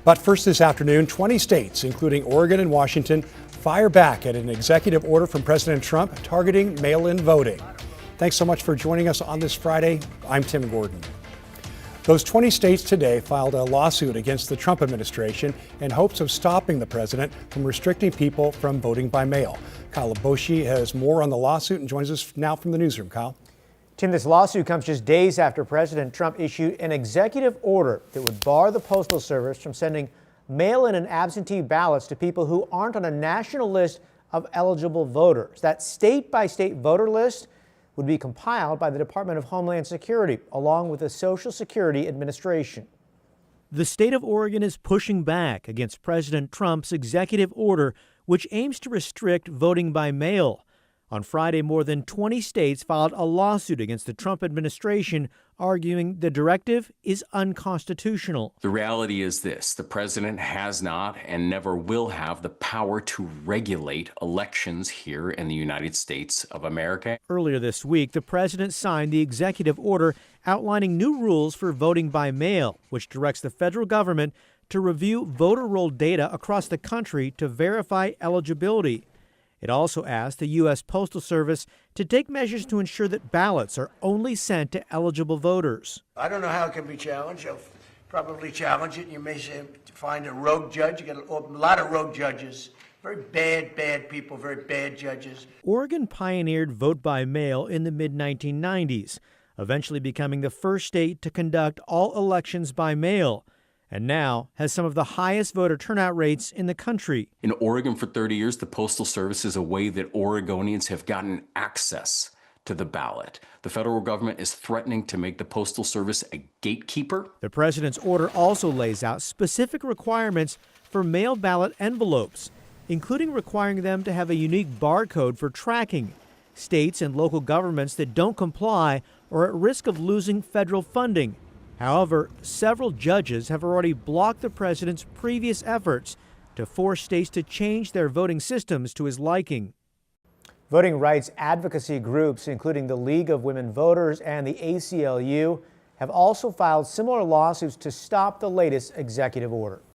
But first this afternoon, 20 states, including Oregon and Washington, fire back at an executive order from President Trump targeting mail-in voting. Thanks so much for joining us on this Friday. I'm Tim Gordon. Those 20 states today filed a lawsuit against the Trump administration in hopes of stopping the president from restricting people from voting by mail. Kyle Boshi has more on the lawsuit and joins us now from the newsroom. Kyle. Tim, this lawsuit comes just days after President Trump issued an executive order that would bar the Postal Service from sending mail-in and absentee ballots to people who aren't on a national list of eligible voters. That state-by-state voter list would be compiled by the Department of Homeland Security, along with the Social Security Administration. The state of Oregon is pushing back against President Trump's executive order, which aims to restrict voting by mail. On Friday, more than 20 states filed a lawsuit against the Trump administration, arguing the directive is unconstitutional. The reality is this: the president has not and never will have the power to regulate elections here in the United States of America. Earlier this week, the president signed the executive order outlining new rules for voting by mail, which directs the federal government to review voter roll data across the country to verify eligibility. It also asked the U.S. Postal Service to take measures to ensure that ballots are only sent to eligible voters. I don't know how it can be challenged. You'll probably challenge it. You may find a rogue judge. You get a lot of rogue judges. Very bad people, very bad judges. Oregon pioneered vote by mail in the mid-1990s, eventually becoming the first state to conduct all elections by mail, and now has some of the highest voter turnout rates in the country. In Oregon for 30 years, the Postal Service is a way that Oregonians have gotten access to the ballot. The federal government is threatening to make the Postal Service a gatekeeper. The president's order also lays out specific requirements for mail ballot envelopes, including requiring them to have a unique barcode for tracking. States and local governments that don't comply are at risk of losing federal funding. However, several judges have already blocked the president's previous efforts to force states to change their voting systems to his liking. Voting rights advocacy groups, including the League of Women Voters and the ACLU, have also filed similar lawsuits to stop the latest executive order.